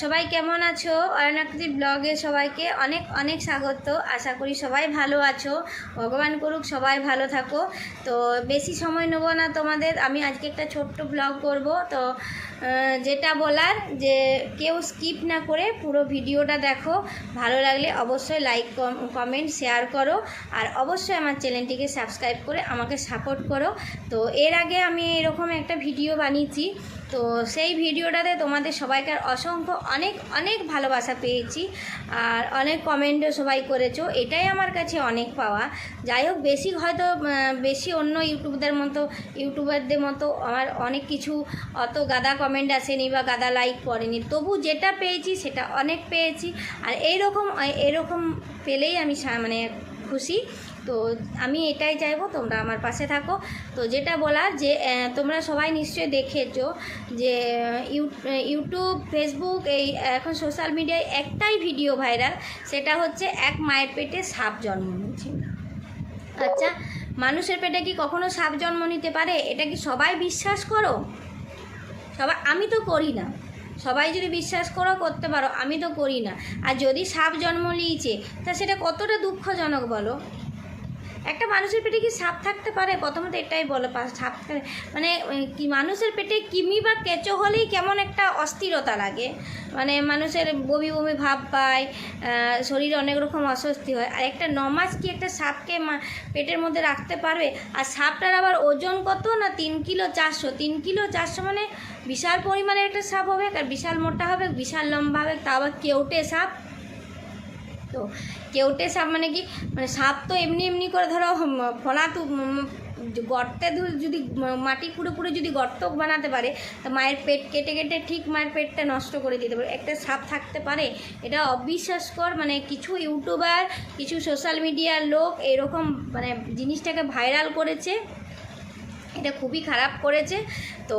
সবাই কেমন আছো? অয়নাকৃতি ব্লগে সবাইকে অনেক অনেক স্বাগত। আশা করি সবাই ভালো আছো, ভগবান করুক সবাই ভালো থাকো। তো বেশি সময় নেব না তোমাদের, আমি আজকে একটা ছোট্ট ব্লগ করব। তো যেটা বলার যে কেউ স্কিপ না করে পুরো ভিডিওটা দেখো, ভালো লাগলে অবশ্যই লাইক কমেন্ট শেয়ার করো, আর অবশ্যই আমার চ্যানেলটিকে সাবস্ক্রাইব করে আমাকে সাপোর্ট করো। তো এর আগে আমি এরকম একটা ভিডিও বানিয়েছি, তো সেই ভিডিওটাতে তোমাদের সবাইকার অসংখ্য অনেক অনেক ভালোবাসা পেয়েছি, আর অনেক কমেন্টও সবাই করেছো, এটাই আমার কাছে অনেক পাওয়া। যাই হোক, বেশি অন্য ইউটিউবারদের মতো আমার অনেক কিছু অত গাদা কমেন্ট আসেনি বা গাদা লাইক পড়েনি, তবু যেটা পেয়েছি সেটা অনেক পেয়েছি। আর এইরকম পেলেই আমি মানে খুশি। তো আমি এটাই চাইবো তোমরা আমার পাশে থাকো। তো যেটা বলার যে তোমরা সবাই নিশ্চয়ই দেখেছো যে ইউটিউব, ফেসবুক, এই এখন সোশ্যাল মিডিয়ায় একটাই ভিডিও ভাইরাল, সেটা হচ্ছে এক মায়ের পেটে সাপ জন্ম নিয়েছে। আচ্ছা, মানুষের পেটে কি কখনো সাপ জন্ম নিতে পারে? এটা কি সবাই বিশ্বাস করো? আমি তো করি না। সবাই যদি বিশ্বাস করতে পারো, আমি তো করি না। আর যদি সাপ জন্ম নিয়েছে তা সেটা কতটা দুঃখজনক বলো। একটা মানুষের পেটে কি সাপ থাকতে পারে? প্রথমত এটাই বলো, সাপ মানে কি মানুষের পেটে কিমি বা কেঁচো হলেই কেমন একটা অস্থিরতা লাগে, মানে মানুষের বমি বমি ভাব পায়, শরীরে অনেক রকম অস্বস্তি হয়। আর একটা 9 মাস কি একটা সাপকে পেটের মধ্যে রাখতে পারবে? আর সাপটার আবার ওজন কত না 3 কিলো 400। 3 কিলো 400 মানে বিশাল পরিমাণের একটা সাপ হবে, আর বিশাল মোটা হবে, বিশাল লম্বা হবে, তা আবার কেউটে সাপ। তো কেউটে সাপ মানে কি, মানে সাপ তো এমনি করে ধরো গর্তে যদি মাটি পুরো যদি গর্ত বানাতে পারে, তো মায়ের পেট কেটে ঠিক মায়ের পেটটা নষ্ট করে দিতে পারে। একটা সাপ থাকতে পারে? এটা অবিশ্বাসকর। মানে কিছু ইউটিউবার, কিছু সোশ্যাল মিডিয়ার লোক এরকম মানে জিনিসটাকে ভাইরাল করেছে, এটা খুবই খারাপ করেছে। তো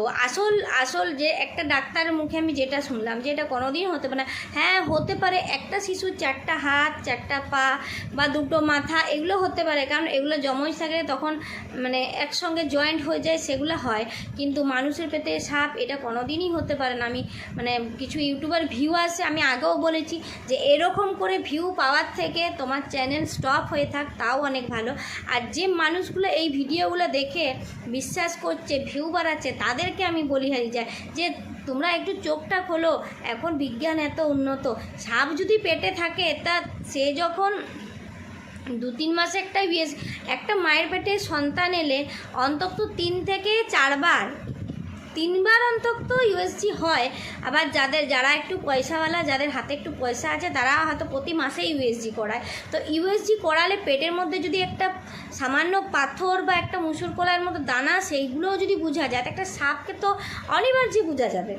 আসল যে একটা ডাক্তারের মুখে আমি যেটা শুনলাম যে এটা কোনোদিন হতে পারে না। হ্যাঁ, হতে পারে একটা শিশুর 4টা হাত, 4টা পা বা 2টো মাথা, এগুলো হতে পারে, কারণ এগুলো যমজ থাকে তখন মানে একসঙ্গে জয়েন্ট হয়ে যায়, সেগুলো হয়। কিন্তু মানুষের পেটে সাপ এটা কোনোদিনই হতে পারে না। আমি মানে কিছু ইউটিউবার ভিউ আসে, আমি আগেও বলেছি যে এরকম করে ভিউ পাওয়ার থেকে তোমার চ্যানেল স্টপ হয়ে থাক, তাও অনেক ভালো। আর যে মানুষগুলো এই ভিডিওগুলো দেখে বিশ্বাস করছে, ভিউ বাড়াচ্ছে, তাদেরকে আমি বলি যায় যে তোমরা একটু চোখটা খোলো। এখন বিজ্ঞান এত উন্নত, সাপ যদি পেটে থাকে তা সে যখন 2-3 মাসে একটা মায়ের পেটে সন্তান এলে অন্তত 3 থেকে 4 বার, 3 বার অন্তত ইউএসজি হয়। আবার যারা একটু পয়সাওয়ালা, যাদের হাতে একটু পয়সা আছে, তারা হয়তো প্রতি মাসে ইউএসজি করায়। তো ইউএসজি করালে পেটের মধ্যে যদি একটা সামান্য পাথর বা একটা মুসুর কলার মতো দানা, সেইগুলোও যদি বোঝা যায়, একটা সাপকে তো অনিবার্যই বোঝা যাবে।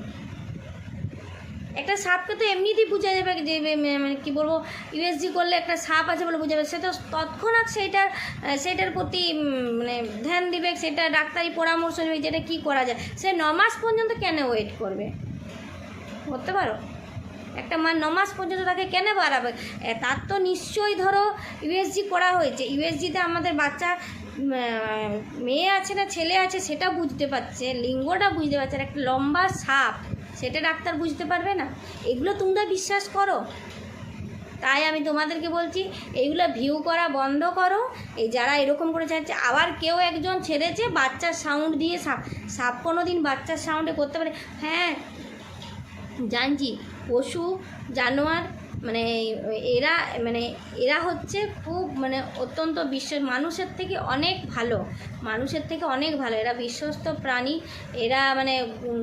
একটা সাপকে তো এমনিতেই বোঝা যাবে যে মানে কী বলবো, ইউএসজি করলে একটা সাপ আছে বলে বোঝা যাবে। সে তো তৎক্ষণাৎ সেটার প্রতি মানে ধ্যান দিবে, সেটা ডাক্তারি পরামর্শ নেবে যেটা কী করা যায়। সে 9 মাস পর্যন্ত কেন ওয়েট করবে? করতে পারো? একটা মা 9 মাস পর্যন্ত তাকে কেন বাড়াবে? তার তো নিশ্চয়ই ধরো ইউএসজি করা হয়েছে। ইউএসজিতে আমাদের বাচ্চা মেয়ে আছে না ছেলে আছে সেটা বুঝতে পারছে, লিঙ্গটা বুঝতে পারছে। আর একটা লম্বা সাপ, সেটা ডাক্তার বুঝতে পারবে না? এগুলো তোমরা বিশ্বাস করো? তাই আমি তোমাদেরকে বলছি, এইগুলো ভিউ করা বন্ধ করো। এই যারা এরকম করে চাইছে, আবার কেউ একজন ছেড়েছে বাচ্চার সাউন্ড দিয়ে সাপ কোনো দিন বাচ্চার সাউন্ডে করতে পারে? হ্যাঁ জানছি, পশু জানোয়ার মানে এরা হচ্ছে খুব মানে অত্যন্ত মানুষের থেকে অনেক ভালো। এরা বিশ্বস্ত প্রাণী। এরা মানে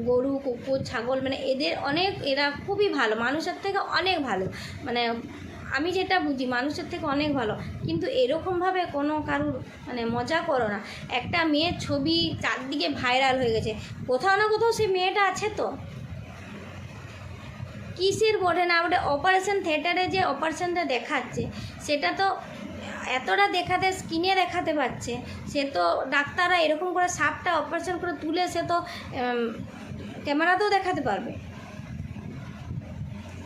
গরু, কুকুর, ছাগল, মানে এরা খুবই ভালো, মানুষের থেকে অনেক ভালো। মানে আমি যেটা বুঝি মানুষের থেকে অনেক ভালো। কিন্তু এরকমভাবে কোনো কারুর মানে মজা করো না। একটা মেয়ের ছবি চারদিকে ভাইরাল হয়ে গেছে, কোথাও না কোথাও সেই মেয়েটা আছে তো। কিসের বোঝে না ওটা? অপারেশন থিয়েটারে যে অপারেশনটা দেখাচ্ছে, সেটা তো এতটা স্ক্রিনে দেখাতে পারছে, সে তো ডাক্তাররা এরকম করে সাপটা অপারেশন করে তুলে সে তো ক্যামেরাতেও দেখাতে পারবে।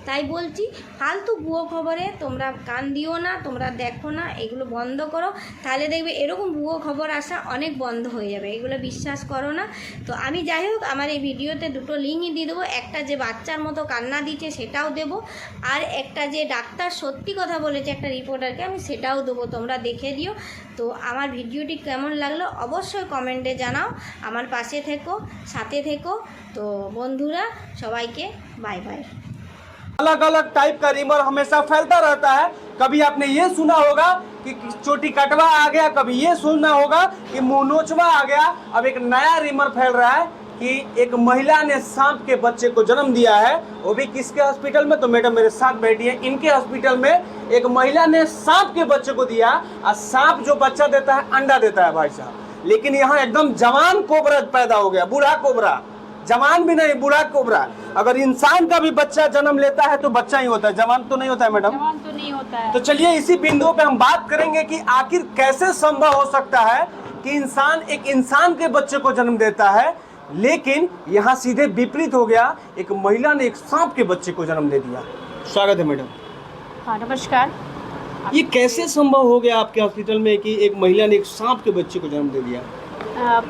তাই বলছি ফালতু ভুয়ো খবরে তোমরা কান দিও না, তোমরা দেখো না, এগুলো বন্ধ করো। তাহলে দেখবে এরকম ভুয়ো খবর আসা অনেক বন্ধ হয়ে যাবে, এগুলো বিশ্বাস করো না। তো আমি যাই হোক আমার এই ভিডিওতে দুটো লিঙ্কই দিয়ে দেবো, একটা যে বাচ্চার মতো কান্না দিচ্ছে সেটাও দেবো, আর একটা যে ডাক্তার সত্যি কথা বলেছে একটা রিপোর্টারকে, আমি সেটাও দেবো, তোমরা দেখে দিও। তো আমার ভিডিওটি কেমন লাগলো অবশ্যই কমেন্টে জানাও, আমার পাশে থেকো, সাথে থেকো। তো বন্ধুরা সবাইকে बाय बाय। अलग अलग टाइप का रिमर हमेशा फैलता रहता है। कभी आपने ये सुना होगा कि चोटी कटवा आ गया, कभी ये सुनना होगा कि मुंह नोचवा आ गया। अब एक नया रिमर फैल रहा है कि एक महिला ने सांप के बच्चे को जन्म दिया है, वो भी किसके हॉस्पिटल में, तो मैडम मेरे साथ बैठी है, इनके हॉस्पिटल में एक महिला ने सांप के बच्चे को दिया। और सांप जो बच्चा देता है अंडा देता है भाई साहब, लेकिन यहाँ एकदम जवान कोबरा पैदा हो गया, बूढ़ा कोबरा, जवान भी नहीं बूढ़ा कोबरा। अगर इंसान का भी बच्चा जन्म लेता है तो बच्चा ही होता है, जवान तो नहीं होता है मैडम, जवान तो नहीं होता है। तो चलिए इसी बिंदु पे हम बात करेंगे कि आखिर कैसे संभव हो सकता है कि इंसान एक इंसान के बच्चे को जन्म देता है, लेकिन यहाँ सीधे विपरीत हो गया, एक महिला ने एक सांप के बच्चे को जन्म दे दिया। स्वागत है मैडम। हाँ नमस्कार। ये कैसे संभव हो गया आपके हॉस्पिटल में कि एक महिला ने एक सांप के बच्चे को जन्म दे दिया?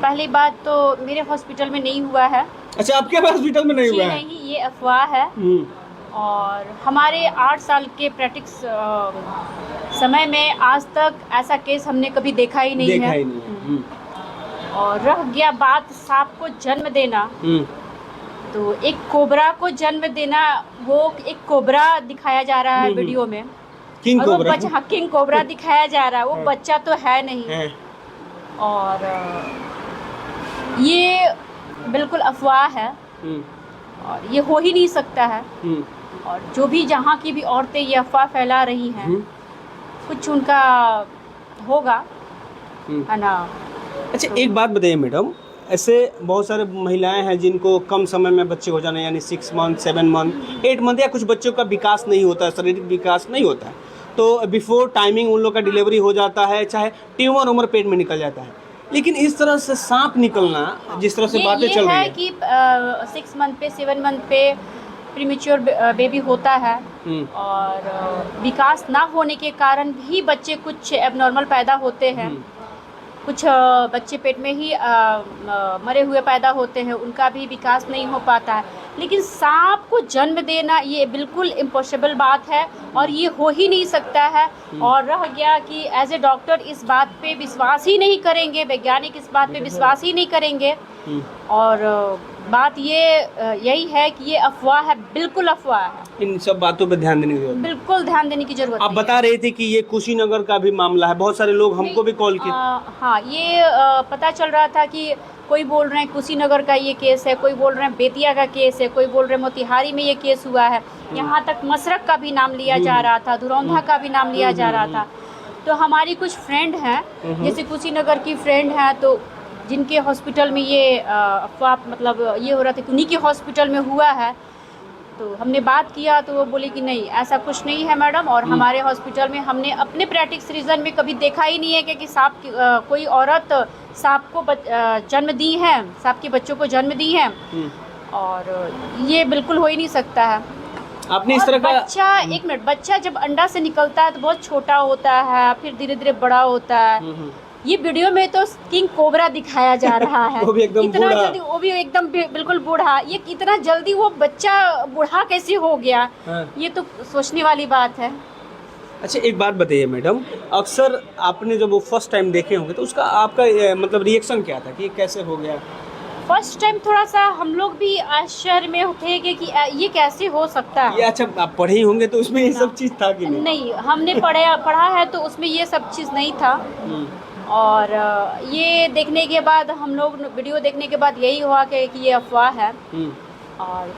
पहली बात तो मेरे हॉस्पिटल में नहीं हुआ है। अच्छा, आपके हॉस्पिटल में नहीं हुआ है? नहीं, ये अफवाह है। और हमारे 8 साल के प्रैक्टिस समय में आज तक ऐसा केस हमने कभी देखा ही नहीं है। और रह गया बात सांप को जन्म देना, तो एक कोबरा को जन्म देना, वो एक कोबरा दिखाया जा रहा है वीडियो में, किंग और वो कोबरा, बच्चा किंग कोबरा दिखाया जा रहा है, वो बच्चा तो है नहीं। और ये बिल्कुल अफवाह है और ये हो ही नहीं सकता है। और जो भी जहाँ की भी औरतें ये अफवाह फैला रही हैं, कुछ उनका होगा, है ना। अच्छा एक बात बताइए मैडम, ऐसे बहुत सारे महिलाएं हैं जिनको कम समय में बच्चे हो जाने, यानी 6 मंथ 7 मंथ 8 मंथ, या कुछ बच्चों का विकास नहीं होता है, शारीरिक विकास नहीं होता है, तो बिफोर टाइमिंग उन लोग का डिलीवरी हो जाता है, चाहे ट्यूमर उमर पेट में निकल जाता है। लेकिन इस तरह से सांप निकलना, जिस तरह से बातें चल रही है कि 6 मंथ पे 7 मंथ पे प्रीमेच्योर बेबी होता है, और विकास ना होने के कारण भी बच्चे कुछ एबनॉर्मल पैदा होते हैं, कुछ बच्चे पेट में ही मरे हुए पैदा होते हैं, उनका भी विकास नहीं हो पाता है। लेकिन सांप को जन्म देना ये बिल्कुल इम्पॉसिबल बात है और ये हो ही नहीं सकता है। और रह गया कि एज ए डॉक्टर इस बात पे विश्वास ही नहीं करेंगे, वैज्ञानिक इस बात पे विश्वास ही नहीं करेंगे। और बात ये यही है कि ये अफवाह है, बिल्कुल अफवाह है। इन सब बातों पे ध्यान देने की जरूरत है। बिल्कुल ध्यान देने की जरूरत है। आप बता रहे थे कि ये कुशीनगर का भी मामला है, बहुत सारे लोग हमको भी कॉल किए। हाँ, ये पता चल रहा था कि कोई बोल रहे हैं कुशीनगर का ये केस है, कोई बोल रहे हैं बेतिया का केस है, कोई बोल रहे हैं मोतिहारी में ये केस हुआ है, यहाँ तक मसरक का भी नाम लिया जा रहा था, धुरौंधा का भी नाम लिया जा रहा था। तो हमारी कुछ फ्रेंड हैं, जैसे कुशीनगर की फ्रेंड हैं, तो जिनके हॉस्पिटल में ये अफवाह मतलब ये हो रहा था कि उन्हीं के हॉस्पिटल में हुआ है, तो हमने बात किया तो वो बोले कि नहीं ऐसा कुछ नहीं है मैडम, और हमारे हॉस्पिटल में हमने अपने प्रैक्टिस रीजन में कभी देखा ही नहीं है कि सांप कोई औरत सांप को जन्म दी है, सांप के बच्चों को जन्म दी है, और ये बिल्कुल हो ही नहीं सकता है। आपने इस तरह का बच्चा, एक मिनट, बच्चा जब अंडा से निकलता है तो बहुत छोटा होता है, फिर धीरे धीरे बड़ा होता है। ये वीडियो में तो किंग कोबरा दिखाया जा रहा है वो भी एकदम इतना बूढ़ा, जल्दी, वो भी एकदम बिल्कुल बूढ़ा, ये इतना जल्दी वो बच्चा बूढ़ा कैसे हो गया? ये तो सोचने वाली बात है। अच्छा एक बात बताइए मैडम, अक्सर आपने जब वो फर्स्ट टाइम देखे होंगे तो उसका आपका मतलब रिएक्शन क्या था कि ये कैसे हो गया? फर्स्ट टाइम थोड़ा सा हम लोग भी आश्चर्य में थे कि ये कैसे हो सकता है। ये अच्छा आप पढ़े ही होंगे तो उसमें ये सब चीज़ था कि नहीं? नहीं, हमने पढ़ा है तो उसमें ये सब चीज़ नहीं था। और ये देखने के बाद हम लोग वीडियो देखने के बाद यही हुआ कि ये अफवाह है, और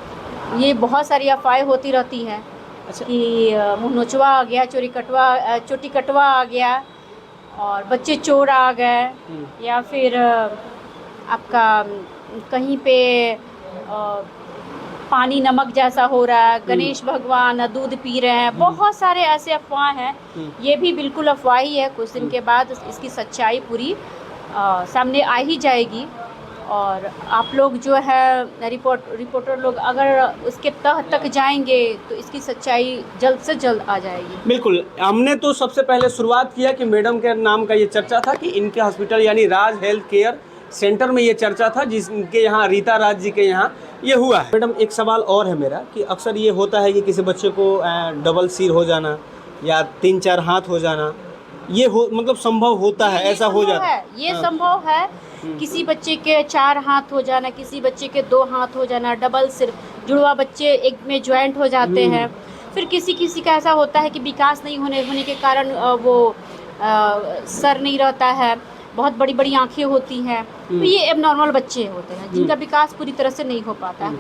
ये बहुत सारी अफवाहें होती रहती हैं। अच्छा। कि मुँह नोचवा आ गया, चोटी कटवा आ गया, और बच्चे चोर आ गए, या फिर आपका कहीं पे पानी नमक जैसा हो रहा है, गणेश भगवान दूध पी रहे हैं, बहुत सारे ऐसे अफवाह हैं। ये भी बिल्कुल अफवाह ही है, कुछ दिन के बाद इसकी सच्चाई पूरी सामने आ ही जाएगी। और आप लोग जो है रिपोर्टर लोग अगर उसके तह तक जाएंगे तो इसकी सच्चाई जल्द से जल्द आ जाएगी। बिल्कुल, हमने तो सबसे पहले शुरुआत किया कि मैडम के नाम का ये चर्चा था कि इनके हॉस्पिटल यानी राज हेल्थ केयर सेंटर में ये चर्चा था जिसके यहाँ रीता राज जी के यहाँ ये हुआ है। मैडम एक सवाल और है मेरा कि अक्सर ये होता है कि किसी बच्चे को डबल सिर हो जाना या 3-4 हाथ हो जाना, ये हो मतलब संभव होता है, ऐसा हो जाता है? ये संभव है। किसी बच्चे के 4 हाथ हो जाना, किसी बच्चे के 2 हाथ हो जाना, डबल सिर, जुड़वा बच्चे एक में ज्वाइंट हो जाते हैं। फिर किसी का ऐसा होता है कि विकास नहीं होने के कारण वो सर नहीं रहता है, बहुत बड़ी बड़ी आंखें होती हैं। तो ये एबनॉर्मल बच्चे होते हैं जिनका विकास पूरी तरह से नहीं हो पाता है।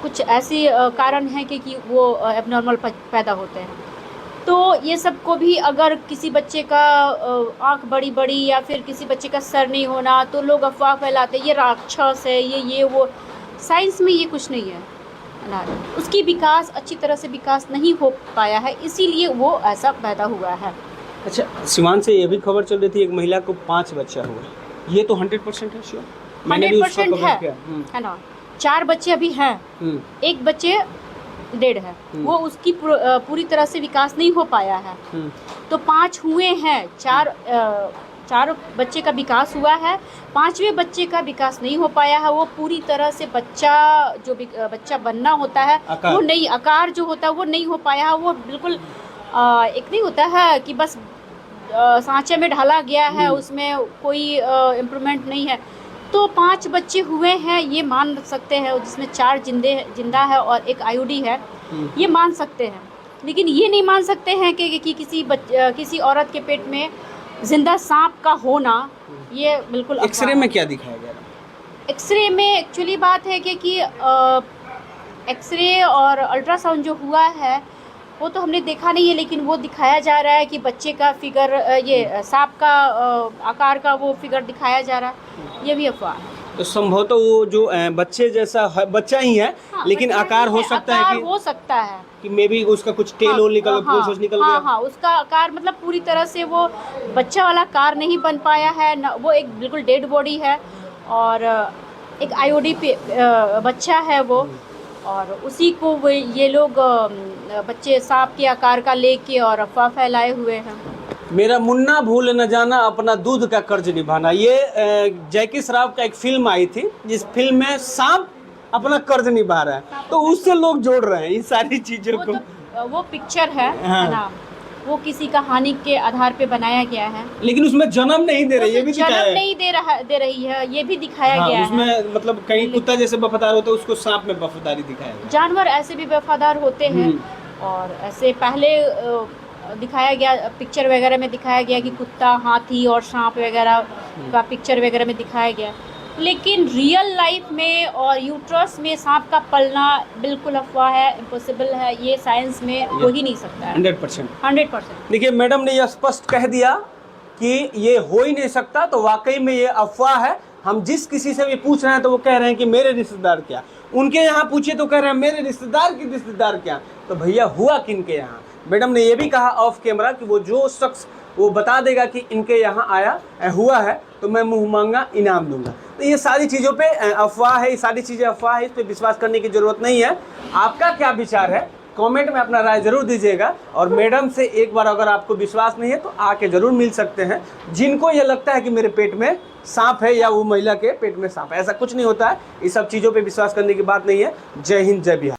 कुछ ऐसे कारण हैं कि वो एबनॉर्मल पैदा होते हैं। तो ये सब को भी अगर किसी बच्चे का आँख बड़ी बड़ी या फिर किसी बच्चे का सर नहीं होना तो लोग अफवाह फैलाते हैं ये राक्षस है, ये वो। साइंस में ये कुछ नहीं है ना, उसकी विकास अच्छी तरह से विकास नहीं हो पाया है, इसीलिए वो ऐसा पैदा हुआ है। अच्छा, सिवान से ये भी खबर चल रही थी एक महिला को 5 बच्चा हुआ, ये तो 100% है श्योर? 100% है ना। 4 बच्चे अभी हैं, एक बच्चे डेड है, वो उसकी पूरी तरह से विकास नहीं हो पाया है। तो 5 हुए हैं, 4 बच्चे का विकास हुआ है, 5वें बच्चे का विकास नहीं हो पाया है। वो पूरी तरह से बच्चा बनना होता है वो नहीं, आकार जो होता है वो नहीं हो पाया है। वो बिल्कुल एक नहीं होता है कि बस सांचे में ढाला गया है, उसमें कोई इम्प्रूवमेंट नहीं है। तो 5 बच्चे हुए हैं ये मान सकते हैं, जिसमें 4 जिंदा है और एक आईयूडी है, ये मान सकते हैं। लेकिन ये नहीं मान सकते हैं कि किसी औरत के पेट में जिंदा सांप का होना, ये बिल्कुल। एक्सरे में क्या दिखाया गया? एक्सरे में एक्चुअली बात है कि एक्सरे और अल्ट्रासाउंड जो हुआ है वो तो हमने देखा नहीं है, लेकिन वो दिखाया जा रहा है कि बच्चे का फिगर, ये सांप का आकार का वो फिगर दिखाया जा रहा है, ये भी अफवाह है। तो संभवतः वो जो बच्चे जैसा बच्चा ही है, हाँ, लेकिन आकार हो सकता है कि हो सकता है कि मे बी उसका कुछ टेल निकल गया। हाँ, उसका आकार मतलब पूरी तरह से वो बच्चा वाला आकार नहीं बन पाया है, वो एक बिल्कुल डेड बॉडी है और एक आईओडी पे बच्चा है वो, और उसी को ये लोग बच्चे सांप के आकार का लेके और अफवाह फैलाए हुए हैं। मेरा मुन्ना भूल न जाना अपना दूध का कर्ज निभाना, ये जैकी श्रॉफ का एक फिल्म आई थी जिस फिल्म में सांप अपना कर्ज निभा रहा है, तो उससे लोग जोड़ रहे हैं इन सारी चीजों को। वो पिक्चर है ना, वो किसी कहानी के आधार पे बनाया गया है, लेकिन उसमें जन्म नहीं दे रही, ये भी दिखाया है। जन्म नहीं दे रही है, ये भी दिखाया गया है। उसमें मतलब कहीं कुत्ता जैसे वफादार होता है, उसको सांप में वफादारी दिखाया गया। जानवर ऐसे भी वफादार होते हैं, और ऐसे पहले दिखाया गया, पिक्चर वगैरह में दिखाया गया कि कुत्ता, हाथी और सांप वगैरह का पिक्चर वगैरह में दिखाया गया। लेकिन रियल लाइफ में और यूट्रस में सांप का पलना बिल्कुल अफवाह है, इम्पॉसिबल है, ये साइंस में हो ही नहीं सकता है। 100%। देखिए, मैडम ने यह स्पष्ट कह दिया कि ये हो ही नहीं सकता, तो वाकई में ये अफवाह है। हम जिस किसी से भी पूछ रहे हैं तो वो कह रहे हैं कि मेरे रिश्तेदार क्या, उनके यहाँ पूछिए तो कह रहे हैं मेरे रिश्तेदार की रिश्तेदार क्या। तो भैया हुआ किन के यहाँ? मैडम ने ये भी कहा ऑफ कैमरा कि वो जो शख्स वो बता देगा कि इनके यहाँ आया हुआ है तो मैं मुँह मांगा इनाम दूंगा। तो ये सारी चीज़ों पे अफवाह है, ये सारी चीज़ें अफवाह है, इस पर विश्वास करने की ज़रूरत नहीं है। आपका क्या विचार है कमेंट में अपना राय ज़रूर दीजिएगा। और मैडम से एक बार अगर आपको विश्वास नहीं है तो आके ज़रूर मिल सकते हैं। जिनको ये लगता है कि मेरे पेट में सांप है या वो महिला के पेट में सांप है, ऐसा कुछ नहीं होता है। इस सब चीज़ों पे विश्वास करने की बात नहीं है। जय हिंद, जय बिहार।